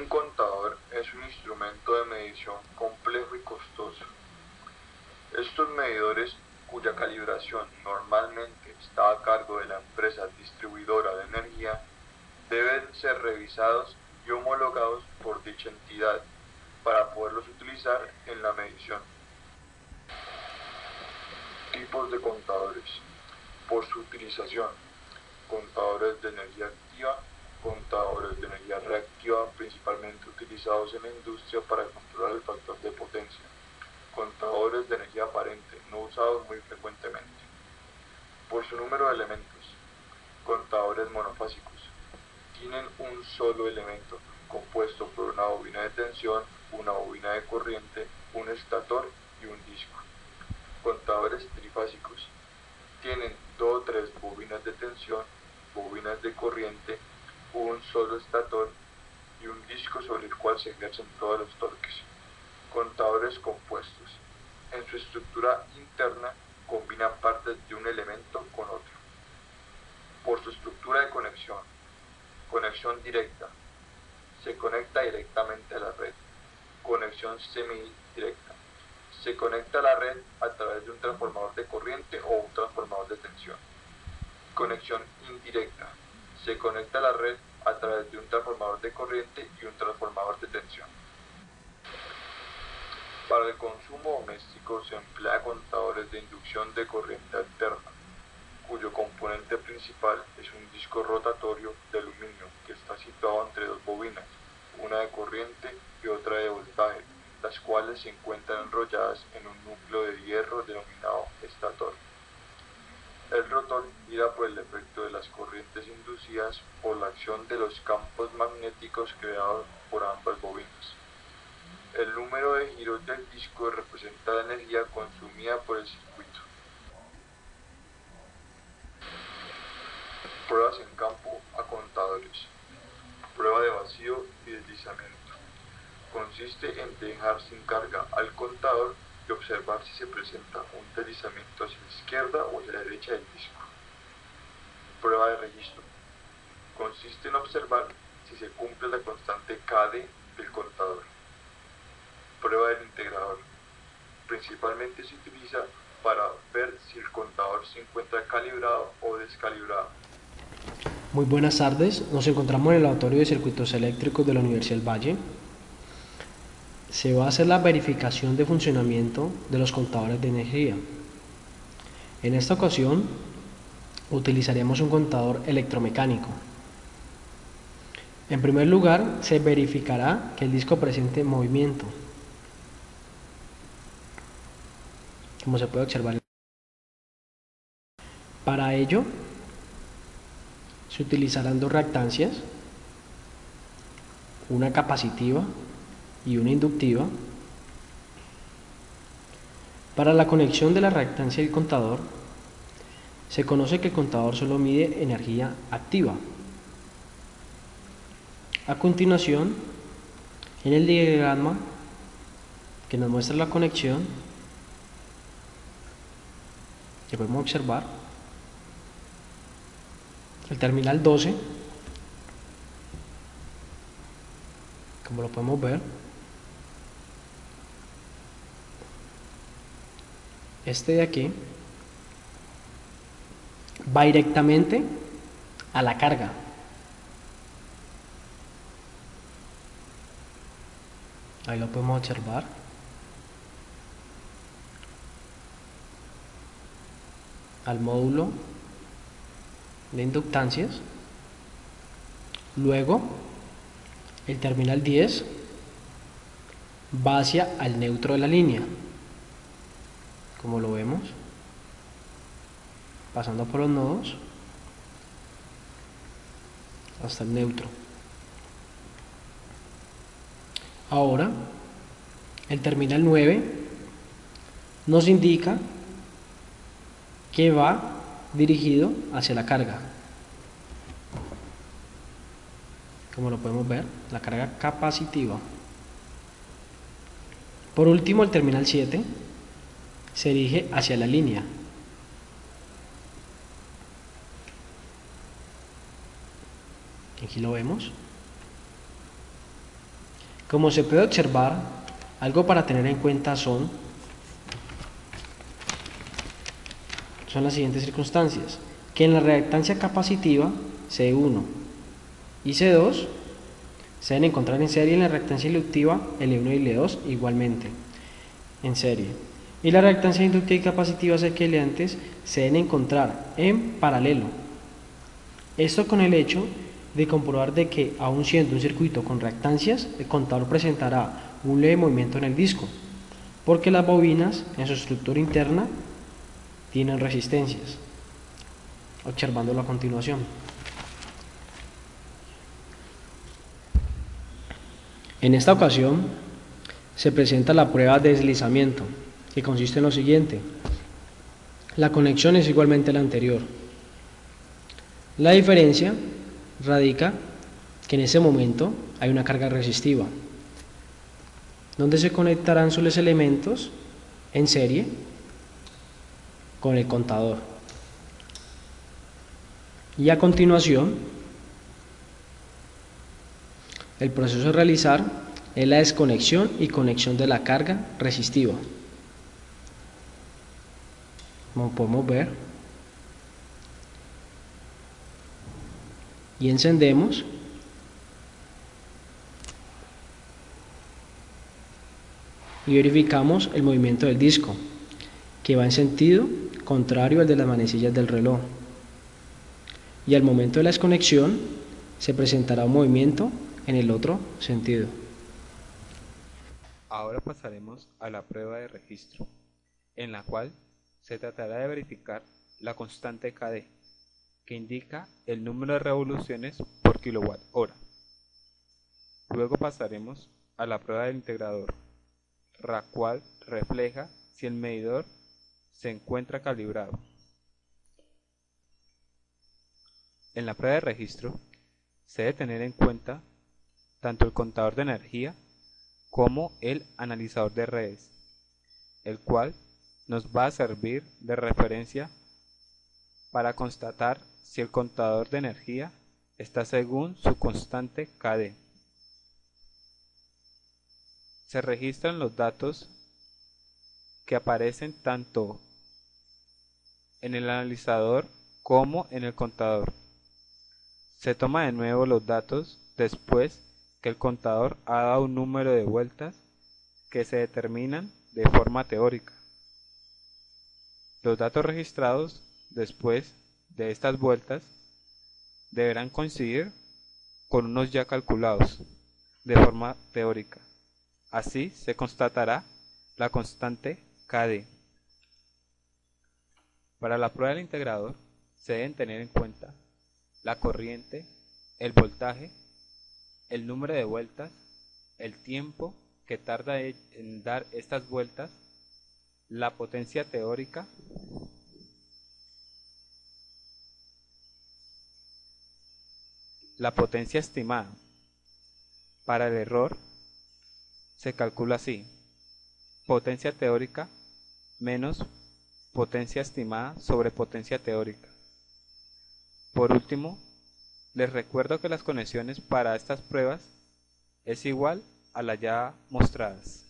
Un contador es un instrumento de medición complejo y costoso. Estos medidores, cuya calibración normalmente está a cargo de la empresa distribuidora de energía, deben ser revisados y homologados por dicha entidad para poderlos utilizar en la medición. Tipos de contadores. Por su utilización: contadores de energía activa, contadores de energía reactiva, principalmente utilizados en la industria para controlar el factor de potencia, contadores de energía aparente, no usados muy frecuentemente. Por su número de elementos: contadores monofásicos, tienen un solo elemento, compuesto por una bobina de tensión, una bobina de corriente, un estator y un disco. Contadores trifásicos, tienen 2 o 3 bobinas de tensión, bobinas de corriente, un solo estator y un disco sobre el cual se ejercen todos los torques. Contadores compuestos, en su estructura interna combinan partes de un elemento con otro. Por su estructura de conexión: conexión directa, se conecta directamente a la red. Conexión semidirecta, se conecta a la red a través de un transformador de corriente o un transformador de tensión. Conexión indirecta, se conecta a la red a través de un transformador de corriente y un transformador de tensión. Para el consumo doméstico se emplea contadores de inducción de corriente alterna, cuyo componente principal es un disco rotatorio de aluminio que está situado entre 2 bobinas, una de corriente y otra de voltaje, las cuales se encuentran enrolladas en un núcleo de hierro denominado estator. El rotor gira por el efecto de las corrientes inducidas por la acción de los campos magnéticos creados por ambas bobinas. El número de giros del disco representa la energía consumida por el circuito. Pruebas en campo a contadores. Prueba de vacío y deslizamiento. Consiste en dejar sin carga al contador y observar si se presenta un deslizamiento hacia la izquierda o hacia la derecha del disco. Prueba de registro. Consiste en observar si se cumple la constante KD del contador. Prueba del integrador. Principalmente se utiliza para ver si el contador se encuentra calibrado o descalibrado. Muy buenas tardes, nos encontramos en el laboratorio de circuitos eléctricos de la Universidad del Valle. Se va a hacer la verificación de funcionamiento de los contadores de energía. En esta ocasión utilizaremos un contador electromecánico. En primer lugar, se verificará que el disco presente movimiento. Como se puede observar. Para ello, se utilizarán 2 reactancias, una capacitiva y una inductiva. Para la conexión de la reactancia y el contador, se conoce que el contador solo mide energía activa. A continuación, en el diagrama que nos muestra la conexión, que podemos observar, el terminal 12, como lo podemos ver, este de aquí va directamente a la carga. Ahí lo podemos observar. Al módulo de inductancias. Luego, el terminal 10 va hacia el neutro de la línea, como lo vemos, pasando por los nodos hasta el neutro. Ahora, el terminal 9 nos indica que va dirigido hacia la carga. Como lo podemos ver, la carga capacitiva. Por último, el terminal 7 se dirige hacia la línea. Aquí lo vemos. Como se puede observar, algo para tener en cuenta son las siguientes circunstancias: que en la reactancia capacitiva C1 y C2 se deben encontrar en serie, en la reactancia inductiva L1 y L2 igualmente en serie, y la reactancia inductiva y capacitiva equivalentes se deben encontrar en paralelo. Esto con el hecho de comprobar de que, aun siendo un circuito con reactancias, el contador presentará un leve movimiento en el disco, porque las bobinas en su estructura interna tienen resistencias, observándolo a continuación. En esta ocasión se presenta la prueba de deslizamiento, que consiste en lo siguiente: la conexión es igualmente la anterior. La diferencia radica que en ese momento hay una carga resistiva, donde se conectarán sus elementos en serie con el contador. Y a continuación, el proceso a realizar es la desconexión y conexión de la carga resistiva. Como podemos ver, y encendemos, y verificamos el movimiento del disco, que va en sentido contrario al de las manecillas del reloj, y al momento de la desconexión se presentará un movimiento en el otro sentido. Ahora pasaremos a la prueba de registro, en la cual se tratará de verificar la constante Kd, que indica el número de revoluciones por kilowatt hora. Luego pasaremos a la prueba del integrador, la cual refleja si el medidor se encuentra calibrado. En la prueba de registro se debe tener en cuenta tanto el contador de energía como el analizador de redes, el cual nos va a servir de referencia para constatar si el contador de energía está según su constante Kd. Se registran los datos que aparecen tanto en el analizador como en el contador. Se toma de nuevo los datos después que el contador ha dado un número de vueltas que se determinan de forma teórica. Los datos registrados después de estas vueltas deberán coincidir con unos ya calculados de forma teórica. Así se constatará la constante Kd. Para la prueba del integrador se deben tener en cuenta la corriente, el voltaje, el número de vueltas, el tiempo que tarda en dar estas vueltas, la potencia teórica, la potencia estimada. Para el error se calcula así: potencia teórica menos potencia estimada sobre potencia teórica. Por último, les recuerdo que las conexiones para estas pruebas es igual a las ya mostradas.